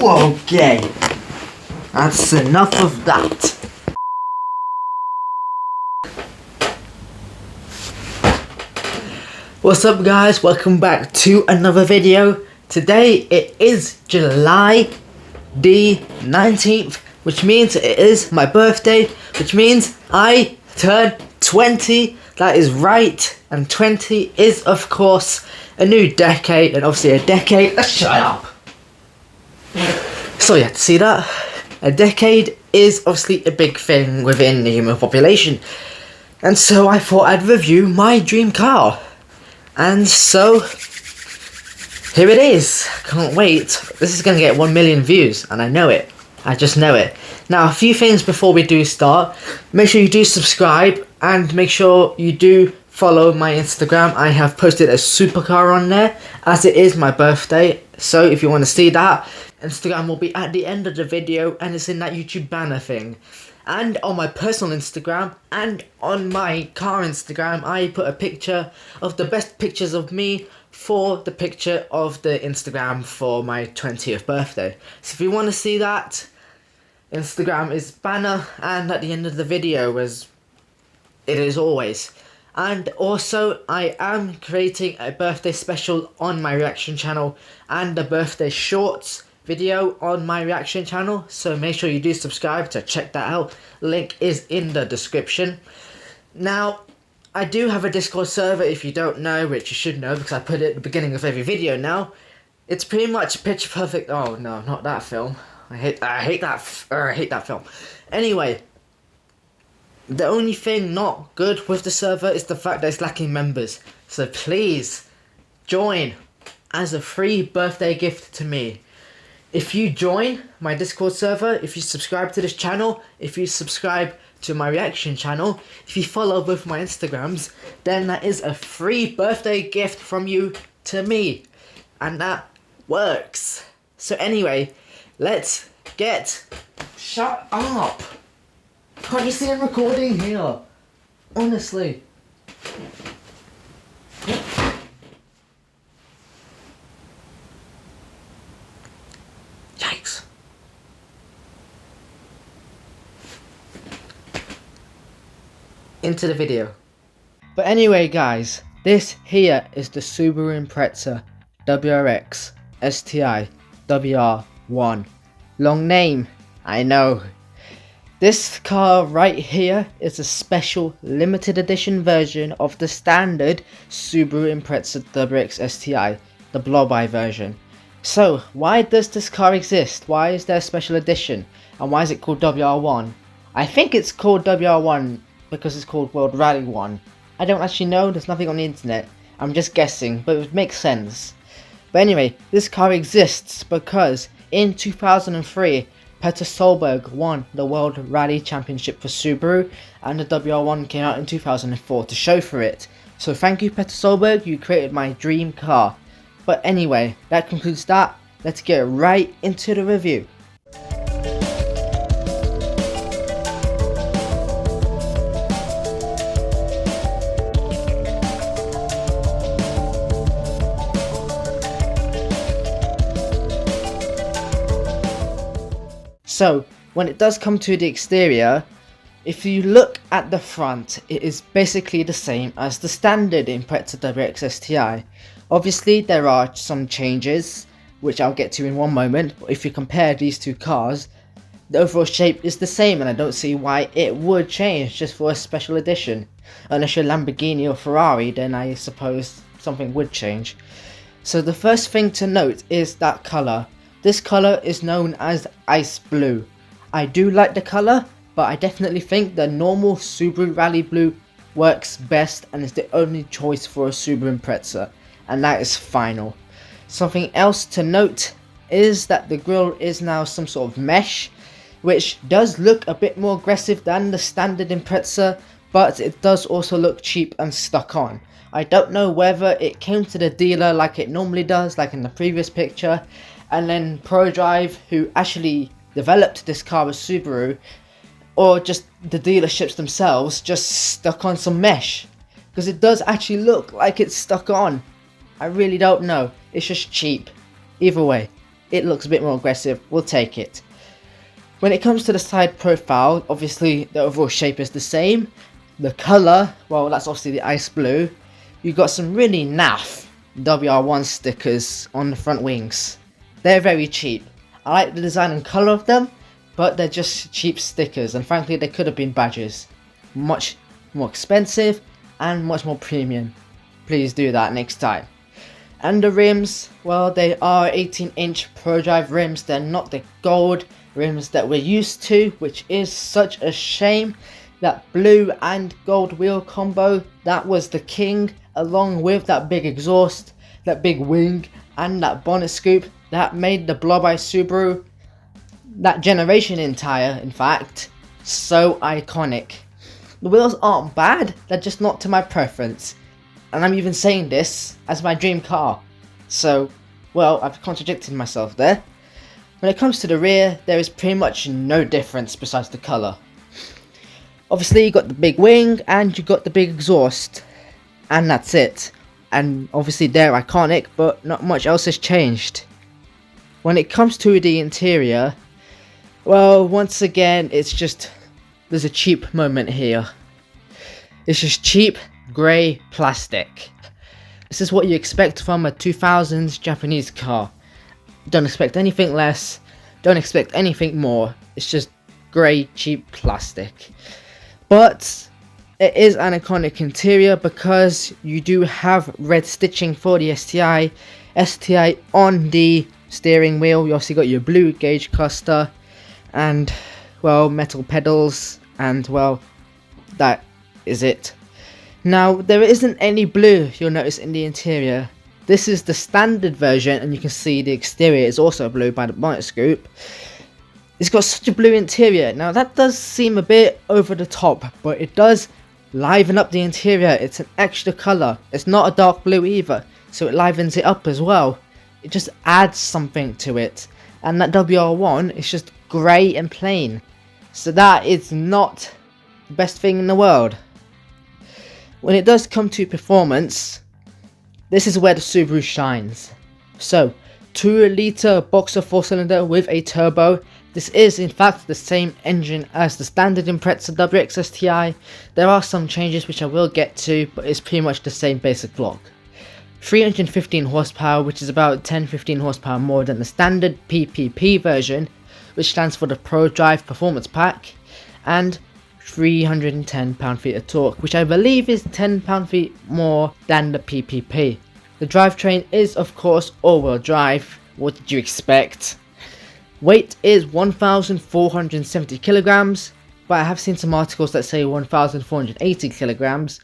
Okay, that's enough of that. What's up guys, welcome back to another video. Today it is July the 19th, which means it is my birthday, which means I turned 20. That is right, and 20 is of course a new decade, and obviously a decade, shut up. So yeah, to see that, a decade is obviously a big thing within the human population, and so I thought I'd review my dream car. And so, here it is. Can't wait. This is going to get 1 million views, and I know it. I just know it. Now, a few things before we do start. Make sure you do subscribe, and make sure you do follow my Instagram. I have posted a supercar on there, as it is my birthday. So, if you want to see that, Instagram will be at the end of the video, and it's in that YouTube banner thing. And on my personal Instagram and on my car Instagram, I put a picture of the best pictures of me for the picture of the Instagram for my 20th birthday. So if you want to see that, Instagram is banner and at the end of the video, as it is always. And also, I am creating a birthday special on my reaction channel and a birthday shorts video on my reaction channel, so make sure you do subscribe to check that out. Link is in the description. Now, I do have a Discord server, if you don't know, which you should know because I put it at the beginning of every video now. It's pretty much pitch perfect. Oh no, not that film. I hate that film. Anyway, the only thing not good with the server is the fact that it's lacking members. So please join as a free birthday gift to me. If you join my Discord server, if you subscribe to this channel, if you subscribe to my reaction channel, if you follow both my Instagrams, then that is a free birthday gift from you to me. And that works. So anyway, let's get... Shut up! Can't you see I'm recording here? Honestly. Yikes. Into the video. But anyway guys, this here is the Subaru Impreza WRX STi WR1. Long name, I know. This car right here is a special limited edition version of the standard Subaru Impreza WRX STi, the blow-by version. So, why does this car exist? Why is there a special edition? And why is it called WR1? I think it's called WR1 because it's called World Rally 1. I don't actually know, there's nothing on the internet. I'm just guessing, but it would make sense. But anyway, this car exists because in 2003, Peter Solberg won the World Rally Championship for Subaru, and the WR1 came out in 2004 to show for it. So thank you Peter Solberg, you created my dream car. But anyway, that concludes that. Let's get right into the review. So, when it does come to the exterior, if you look at the front, it is basically the same as the standard Impreza WRX STi. Obviously, there are some changes, which I'll get to in one moment, but if you compare these two cars, the overall shape is the same, and I don't see why it would change just for a special edition. Unless you're Lamborghini or Ferrari, then I suppose something would change. So the first thing to note is that colour. This colour is known as ice blue. I do like the colour, but I definitely think the normal Subaru Rally Blue works best and is the only choice for a Subaru Impreza, and that is final. Something else to note is that the grille is now some sort of mesh, which does look a bit more aggressive than the standard Impreza, but it does also look cheap and stuck on. I don't know whether it came to the dealer like it normally does, like in the previous picture, and then ProDrive, who actually developed this car as Subaru, or just the dealerships themselves, just stuck on some mesh. Because it does actually look like it's stuck on. I really don't know. It's just cheap. Either way. it looks a bit more aggressive, we'll take it. When it comes to the side profile, obviously the overall shape is the same. The colour, well, that's obviously the ice blue. You got some really naff WR1 stickers on the front wings. They're very cheap. I like the design and colour of them, but they're just cheap stickers, and frankly they could have been badges. Much more expensive and much more premium. Please do that next time. And the rims, well, they are 18-inch Pro Drive rims. They're not the gold rims that we're used to, which is such a shame. That blue and gold wheel combo, that was the king, along with that big exhaust, that big wing, and that bonnet scoop that made the Blob Eye Subaru, that generation entire, in fact, so iconic. The wheels aren't bad, they're just not to my preference. And I'm even saying this as my dream car. So, well, I've contradicted myself there. When it comes to the rear, there is pretty much no difference besides the colour. Obviously you got the big wing and you got the big exhaust. And that's it. And obviously they're iconic, but not much else has changed. When it comes to the interior, well, once again, there's a cheap moment here. It's just cheap grey plastic. This is what you expect from a 2000s Japanese car. Don't expect anything less, don't expect anything more. It's just grey cheap plastic. But it is an iconic interior because you do have red stitching for the STi on the steering wheel. You also got your blue gauge cluster and, well, metal pedals, and, well, that is it. Now, there isn't any blue you'll notice in the interior. This is the standard version, and you can see the exterior is also blue by the bonnet scoop. It's got such a blue interior. Now, that does seem a bit over the top, but it does liven up the interior. It's an extra colour. It's not a dark blue either, so it livens it up as well. It just adds something to it. And that WR1 is just grey and plain. So that is not the best thing in the world. When it does come to performance, this is where the Subaru shines. So, 2 litre boxer 4-cylinder with a turbo. This is in fact the same engine as the standard Impreza WRX STi. There are some changes which I will get to, but it's pretty much the same basic block. 315 horsepower, which is about 10-15 horsepower more than the standard PPP version, which stands for the Pro Drive Performance Pack, and 310 pound-feet of torque, which I believe is 10 pound-feet more than the PPP. The drivetrain is of course all-wheel drive. What did you expect? Weight is 1,470 kilograms, but I have seen some articles that say 1,480 kilograms.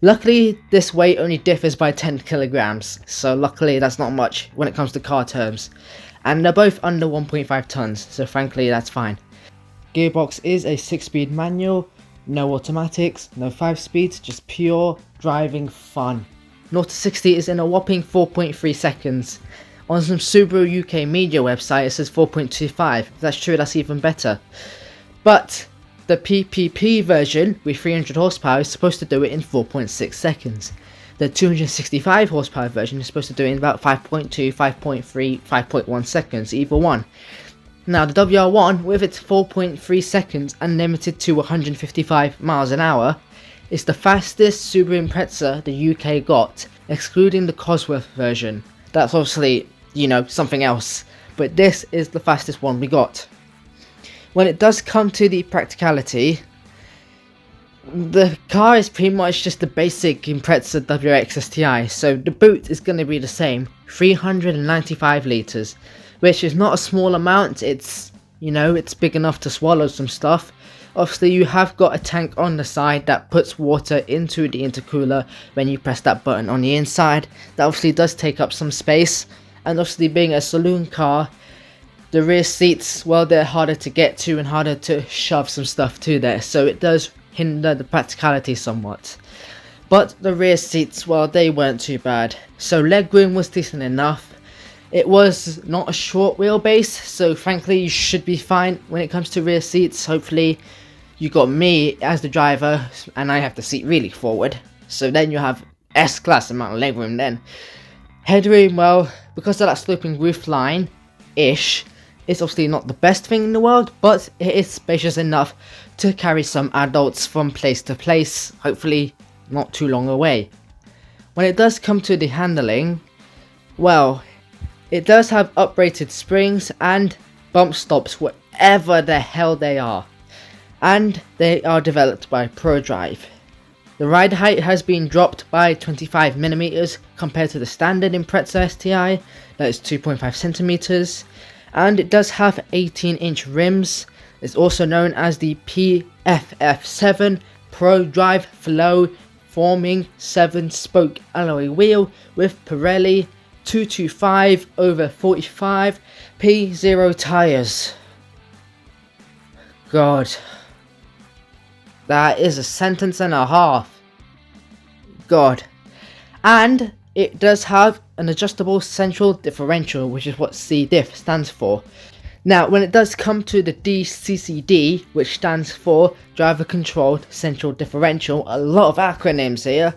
Luckily, this weight only differs by 10 kilograms, so luckily that's not much when it comes to car terms. And they're both under 1.5 tons, so frankly that's fine. Gearbox is a 6-speed manual, no automatics, no 5 speeds, just pure driving fun. 0 to 60 is in a whopping 4.3 seconds. On some Subaru UK media website it says 4.25, if that's true that's even better. But the PPP version with 300 horsepower is supposed to do it in 4.6 seconds. The 265 horsepower version is supposed to do it in about 5.2, 5.3, 5.1 seconds, either one. Now the WR1 with its 4.3 seconds and limited to 155 miles an hour is the fastest Subaru Impreza the UK got, excluding the Cosworth version. That's obviously, you know, something else, but this is the fastest one we got. When it does come to the practicality, the car is pretty much just the basic Impreza WRX STi, so the boot is going to be the same, 395 litres, which is not a small amount. It's, you know, it's big enough to swallow some stuff. Obviously you have got a tank on the side that puts water into the intercooler when you press that button on the inside. That obviously does take up some space, and obviously being a saloon car, the rear seats, well, they're harder to get to and harder to shove some stuff to there, so it does hinder the practicality somewhat. But the rear seats, well, they weren't too bad, so legroom was decent enough. It was not a short wheelbase, so frankly you should be fine when it comes to rear seats. Hopefully you got me as the driver and I have the seat really forward, so then you have S-class amount of legroom then. Headroom, well, because of that sloping roof line, ish. It's obviously not the best thing in the world, but it is spacious enough to carry some adults from place to place, hopefully not too long away. When it does come to the handling, well, it does have uprated springs and bump stops wherever the hell they are, and they are developed by ProDrive. The ride height has been dropped by 25mm compared to the standard Impreza STi, that is 2.5cm, and it does have 18-inch rims. It's also known as the PFF7 ProDrive Flow forming 7-spoke alloy wheel with Pirelli 225/45 P0 tyres. God, that is a sentence and a half. God. And it does have an adjustable central differential, which is what CDiff stands for. Now, when it does come to the DCCD, which stands for Driver Controlled Central Differential, a lot of acronyms here.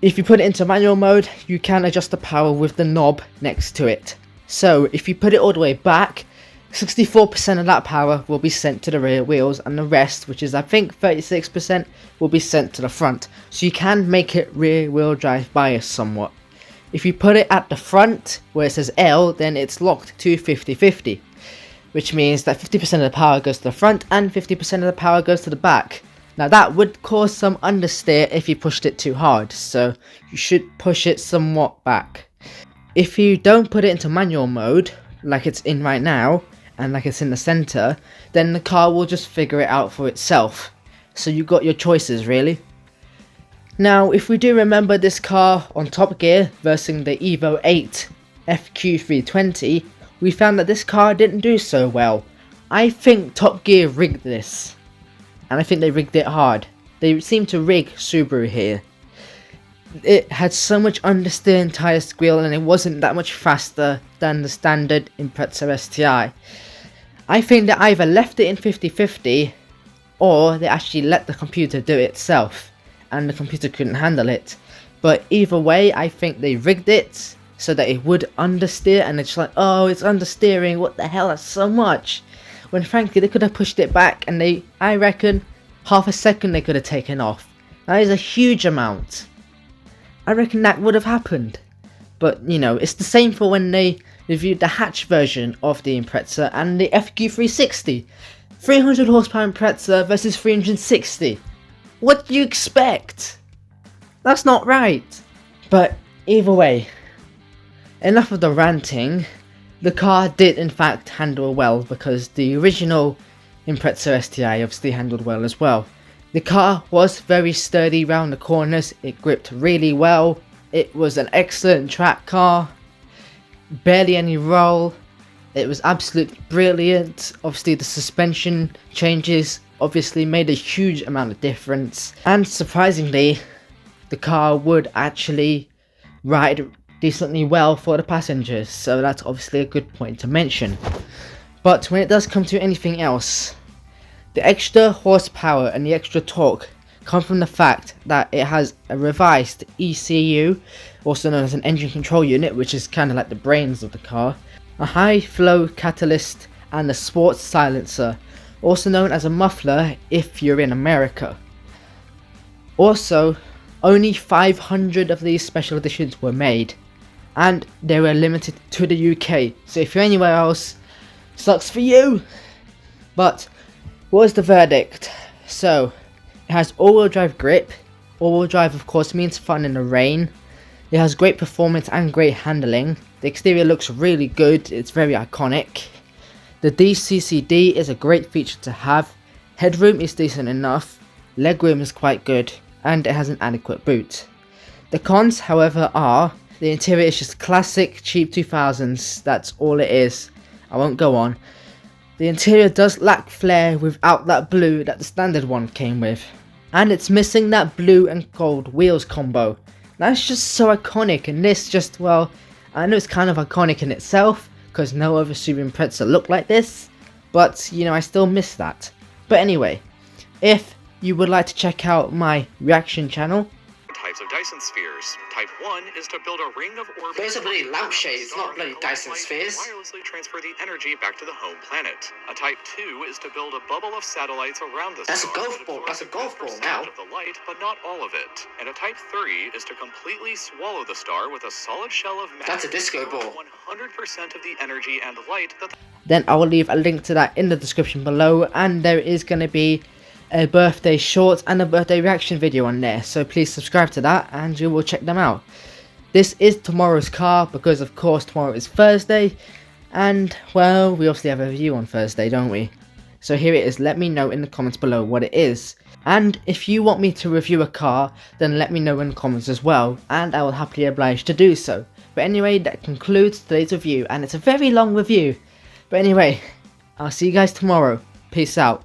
If you put it into manual mode, you can adjust the power with the knob next to it. So, if you put it all the way back, 64% of that power will be sent to the rear wheels, and the rest, which is I think 36%, will be sent to the front. So you can make it rear wheel drive bias somewhat. If you put it at the front, where it says L, then it's locked to 50-50. Which means that 50% of the power goes to the front and 50% of the power goes to the back. Now that would cause some understeer if you pushed it too hard, so you should push it somewhat back. If you don't put it into manual mode, like it's in right now, and like it's in the center, then the car will just figure it out for itself. So you got your choices really. Now if we do remember this car on Top Gear versus the Evo 8 FQ320, we found that this car didn't do so well. I think Top Gear rigged this, and I think they rigged it hard. They seem to rig Subaru here. It had so much understeer and tyre squeal, and it wasn't that much faster than the standard Impreza STi. I think they either left it in 50-50 or they actually let the computer do it itself and the computer couldn't handle it. But either way, I think they rigged it so that it would understeer, and it's like, oh, it's understeering, what the hell, that's so much. When frankly they could have pushed it back, and I reckon half a second they could have taken off. That is a huge amount. I reckon that would have happened. But you know, it's the same for when they reviewed the hatch version of the Impreza and the FQ360. 300 horsepower Impreza versus 360. What do you expect? That's not right. But either way, enough of the ranting. The car did in fact handle well, because the original Impreza STi obviously handled well as well. The car was very sturdy round the corners, it gripped really well, it was an excellent track car, barely any roll, it was absolutely brilliant. Obviously the suspension changes obviously made a huge amount of difference, and surprisingly the car would actually ride decently well for the passengers, so that's obviously a good point to mention. But when it does come to anything else, the extra horsepower and the extra torque come from the fact that it has a revised ECU, also known as an engine control unit, which is kind of like the brains of the car, a high flow catalyst, and a sports silencer, also known as a muffler if you're in America. Also, only 500 of these special editions were made, and they were limited to the UK, so if you're anywhere else, sucks for you! But what was the verdict? So, it has all-wheel drive grip. All-wheel drive of course means fun in the rain. It has great performance and great handling. The exterior looks really good, it's very iconic. The DCCD is a great feature to have. Headroom is decent enough, legroom is quite good, and it has an adequate boot. The cons, however, are the interior is just classic cheap 2000s, that's all it is. I won't go on. The interior does lack flair without that blue that the standard one came with. And it's missing that blue and gold wheels combo. That's just so iconic, and this just, well, I know it's kind of iconic in itself, because no other Subaru Impreza look like this, but you know, I still miss that. But anyway, if you would like to check out my reaction channel, types of dice Dyson spheres. Type 1 is to build a ring of orbits. Those are bloody lampshades, not bloody Dyson spheres. Wirelessly transfer the energy back to the home planet. A Type 2 is to build a bubble of satellites around the That's a star. golf ball. That's a golf ball now. Of the light, but not all of it. And a Type 3 is to completely swallow the star with a solid shell of matter. That's a disco ball. 100% of the energy and light that Then I will leave a link to that in the description below, and there is going to be a birthday short and a birthday reaction video on there, so please subscribe to that and you will check them out. This is tomorrow's car because of course tomorrow is Thursday, and well, we obviously have a review on Thursday, don't we? So here it is. Let me know in the comments below what it is, and if you want me to review a car, then let me know in the comments as well, and I will happily oblige to do so. But anyway, that concludes today's review, and it's a very long review. But anyway, I'll see you guys tomorrow. Peace out.